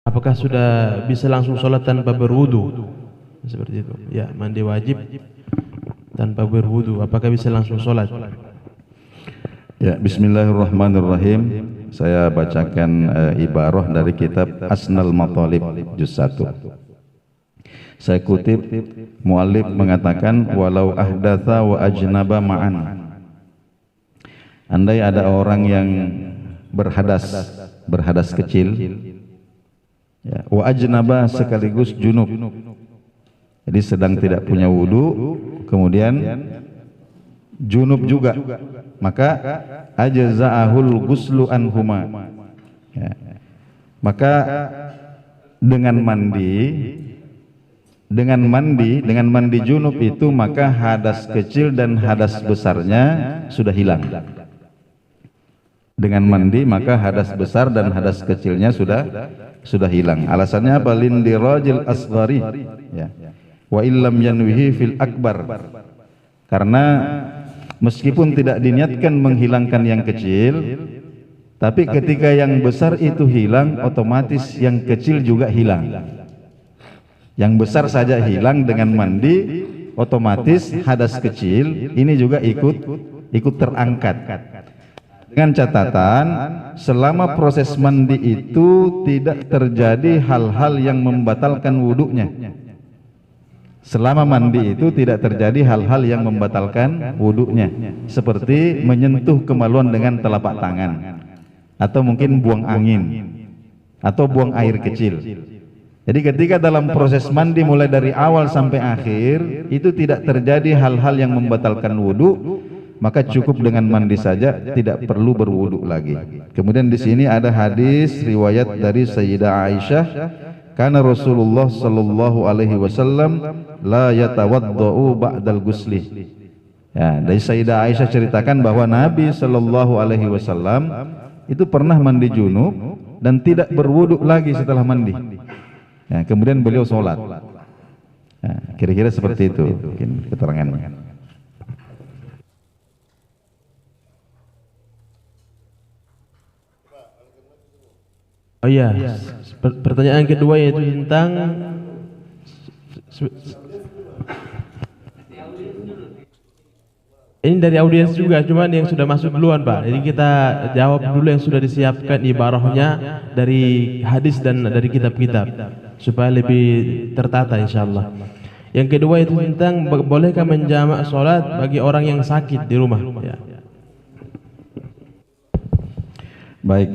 Apakah sudah bisa langsung sholat tanpa berwudu? Seperti itu. Ya, mandi wajib tanpa berwudu. Apakah bisa langsung sholat? Ya, bismillahirrahmanirrahim. Saya bacakan ibarah dari kitab Asnal Matalib juz 1. Saya kutip, muallif mengatakan walau ahdatha wa ajnaba ma'an. Andai ada orang yang berhadas kecil, ya, wa ajnaba sekaligus junub. Jadi sedang tidak punya wudu, kemudian junub juga, maka ajza'ahul ghuslu anhuma. Ya. Maka dengan mandi junub itu maka hadas kecil dan hadas besarnya sudah hilang. Dengan mandi maka hadas besar dan hadas kecilnya sudah hilang. Alasannya apa? Lindirajil asghari, ya. Wa illam yanwihi fil akbar. Karena meskipun tidak diniatkan menghilangkan yang kecil, tapi ketika yang besar itu hilang, otomatis yang kecil juga hilang. Yang besar saja hilang dengan mandi, otomatis hadas kecil ini juga ikut terangkat. Dengan catatan, selama proses mandi itu tidak terjadi hal-hal yang membatalkan wudunya. Selama mandi itu tidak terjadi hal-hal yang membatalkan wudunya, seperti menyentuh kemaluan dengan telapak tangan, atau mungkin buang angin, atau buang air kecil. Jadi ketika dalam proses mandi mulai dari awal sampai akhir itu tidak terjadi hal-hal yang membatalkan wudu, maka cukup dengan mandi saja, tidak perlu berwudu lagi. Kemudian di sini ada hadis riwayat dari Sayyidah Aisyah, karena Rasulullah sallallahu alaihi wasallam la yatawaddau ba'dal ghusli. Ya, dari Sayyidah Aisyah ceritakan bahwa Nabi sallallahu alaihi wasallam itu pernah mandi junub dan tidak berwudu lagi setelah mandi. Ya, kemudian beliau sholat. Ya, kira-kira seperti itu mungkin keterangannya. Oh iya, pertanyaan kedua yaitu tentang ini dari audiens juga, cuman yang sudah masuk duluan Pak. Jadi kita jawab dulu yang sudah disiapkan ibarahnya dari hadis dan dari kitab-kitab supaya lebih tertata insyaallah. Yang kedua itu tentang bolehkah menjamak sholat bagi orang yang sakit di rumah. Ya. Baik.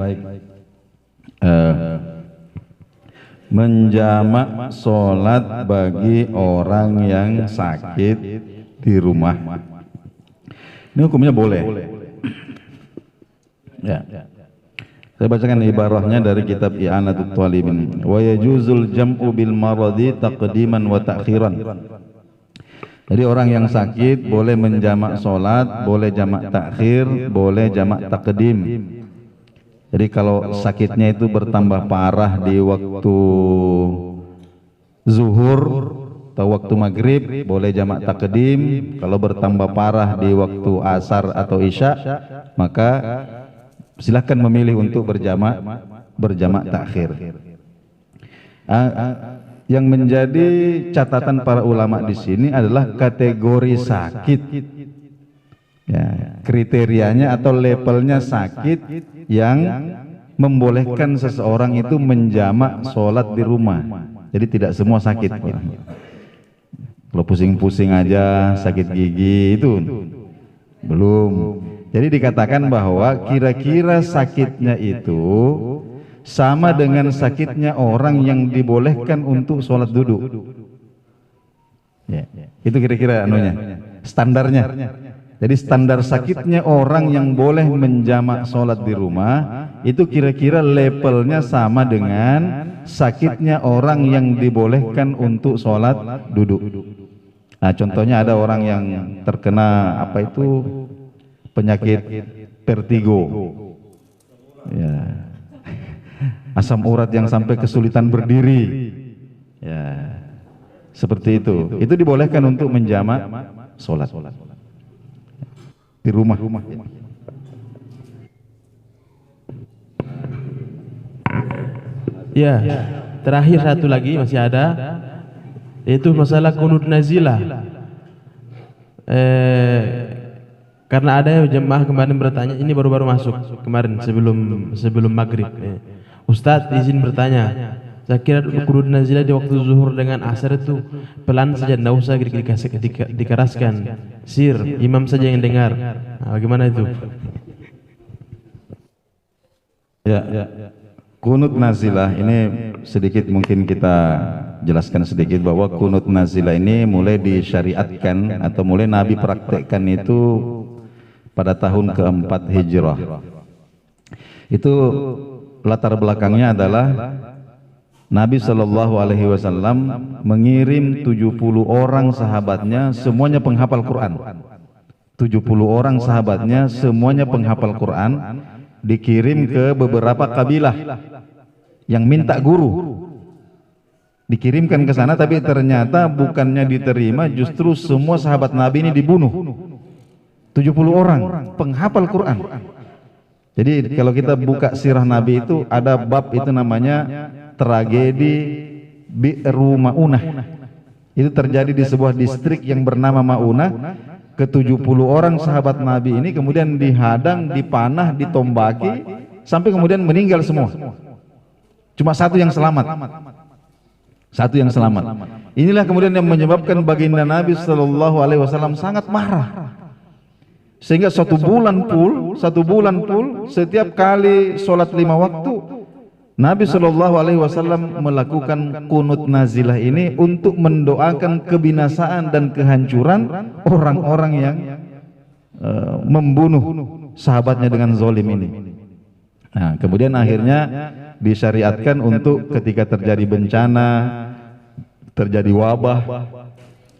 Menjamak sholat bagi orang yang sakit di rumah, ini hukumnya boleh. Ya. Saya bacakan ibarahnya dari kitab I'anatut Thalibin. Wa yajuzul jam'u bil maradi taqdiman wa ta'khiran. Jadi orang yang sakit boleh menjamak sholat, boleh jamak takhir, boleh jamak takdim. Jadi kalau sakitnya itu bertambah parah di waktu zuhur atau waktu maghrib, boleh jamak takdim. Kalau bertambah parah di waktu asar atau isya, maka silakan memilih untuk berjamak takhir. Yang menjadi catatan para ulama di sini adalah kategori sakit. Ya, kriterianya atau levelnya sakit yang membolehkan seseorang itu menjamak sholat di rumah. Jadi tidak semua sakit. Kalau pusing-pusing aja, sakit gigi itu belum. Jadi dikatakan bahwa kira-kira sakitnya itu sama dengan sakitnya orang yang dibolehkan untuk sholat duduk. Ya, itu kira-kira anunya, standarnya. Jadi standar sakitnya orang yang boleh menjamak sholat di rumah itu kira-kira levelnya sama dengan sakitnya orang yang dibolehkan untuk sholat duduk. Nah, contohnya ada orang yang terkena apa itu penyakit vertigo, ya, asam urat yang sampai kesulitan berdiri, ya, seperti itu. Itu dibolehkan untuk menjamak sholat di rumah. Ya, terakhir satu lagi masih ada, yaitu masalah kunut nazilah. Karena ada jemaah kemarin bertanya, ini baru-baru masuk kemarin sebelum maghrib. Ustadz izin bertanya, saya kira kunut nazilah di waktu zuhur dengan asar itu pelan saja, tidak usah dikeraskan. Sir, imam saja yang dengar. Nah, bagaimana itu? Ya, kunut nazilah ini sedikit mungkin kita jelaskan sedikit bahwa kunut nazilah ini mulai disyariatkan atau mulai Nabi praktekkan itu pada tahun keempat Hijrah. Itu latar belakangnya adalah Nabi Shallallahu Alaihi Wasallam mengirim 70 orang sahabatnya, semuanya penghafal Quran. 70 orang sahabatnya semuanya penghafal Quran, dikirim ke beberapa kabilah yang minta guru, dikirimkan ke sana, tapi ternyata bukannya diterima, justru semua sahabat Nabi ini dibunuh. 70 orang penghafal Quran. Jadi kalau kita buka sirah Nabi itu ada bab itu namanya tragedi Bi'ru Ma'unah. Itu terjadi di sebuah distrik yang bernama Ma'unah. Ke-70 orang sahabat Nabi ini kemudian dihadang, dipanah, ditombaki sampai kemudian meninggal semua. Cuma satu yang selamat. Satu yang selamat. Inilah kemudian yang menyebabkan baginda Nabi Shallallahu Alaihi Wasallam sangat marah. Sehingga satu bulan pul setiap kali sholat 5 waktu Nabi Shallallahu Alaihi Wasallam melakukan kunut nazilah ini untuk mendoakan kebinasaan dan kehancuran orang-orang yang membunuh sahabatnya dengan zalim ini. Nah, kemudian akhirnya disyariatkan untuk ketika terjadi bencana, terjadi wabah,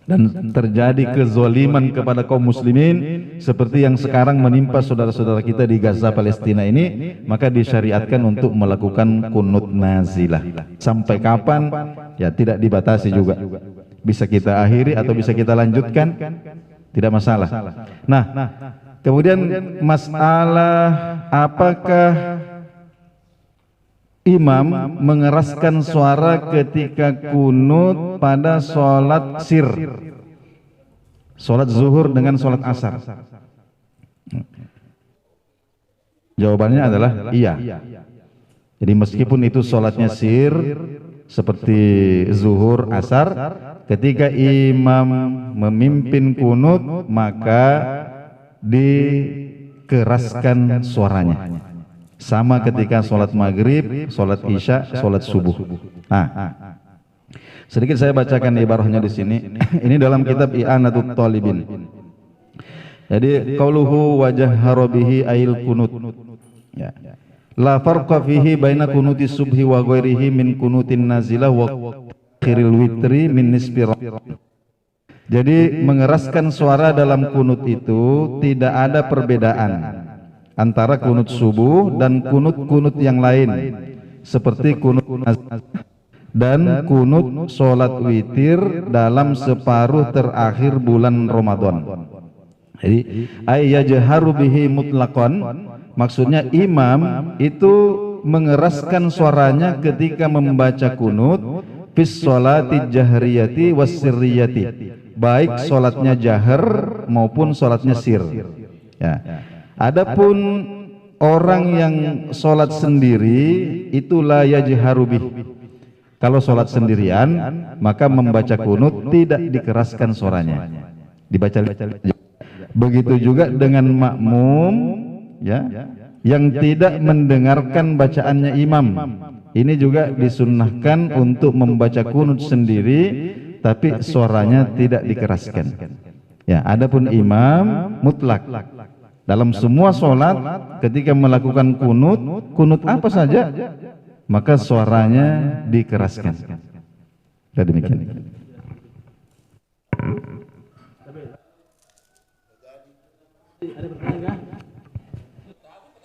dan terjadi kezaliman kepada kaum muslimin seperti yang sekarang menimpa saudara-saudara kita di Gaza Palestina ini, maka disyariatkan untuk melakukan kunut nazilah. Sampai kapan? Ya tidak dibatasi juga. Bisa kita akhiri atau bisa kita lanjutkan, tidak masalah. Nah, kemudian masalah apakah imam mengeraskan suara ketika kunut pada sholat sir, sholat zuhur dengan sholat asar? Jawabannya adalah iya. Jadi meskipun itu sholatnya sir seperti zuhur asar, ketika imam memimpin kunut maka dikeraskan suaranya. Sama ketika sholat maghrib, sholat isya, sholat subuh. Nah, sedikit saya bacakan ibarahnya di sini. Ini dalam kitab I'anatut Talibin. Jadi qauluhu wajahhara bihi ail kunut. Ya. La farqa fihi baina kunuti subhi wa ghairihi min kunutin nazilah wa akhiril witri min nisfi. Jadi mengeraskan suara dalam kunut itu tidak ada perbedaan antara kunut subuh dan kunut-kunut yang lain seperti kunut dan kunut sholat witir dalam separuh terakhir bulan Ramadan. Jadi ayyajharu bihi mutlaqan, maksudnya imam itu mengeraskan suaranya ketika membaca kunut fis sholati jahriyati was sirriyati, baik sholatnya jahar maupun sholatnya sir. Ya. Adapun orang yang sholat sendiri itulah yajharu bih. Kalau sholat sendirian maka membaca kunut tidak dikeraskan suaranya, dibaca. Begitu juga dengan makmum, ya, yang tidak mendengarkan bacaannya imam. Ini juga disunnahkan untuk membaca kunut sendiri, tapi suaranya tidak dikeraskan. Ya, adapun imam mutlak. Dalam semua sholat ketika melakukan kunut apa saja, maka suaranya dikeraskan. Dan demikian. Ada pertanyaan?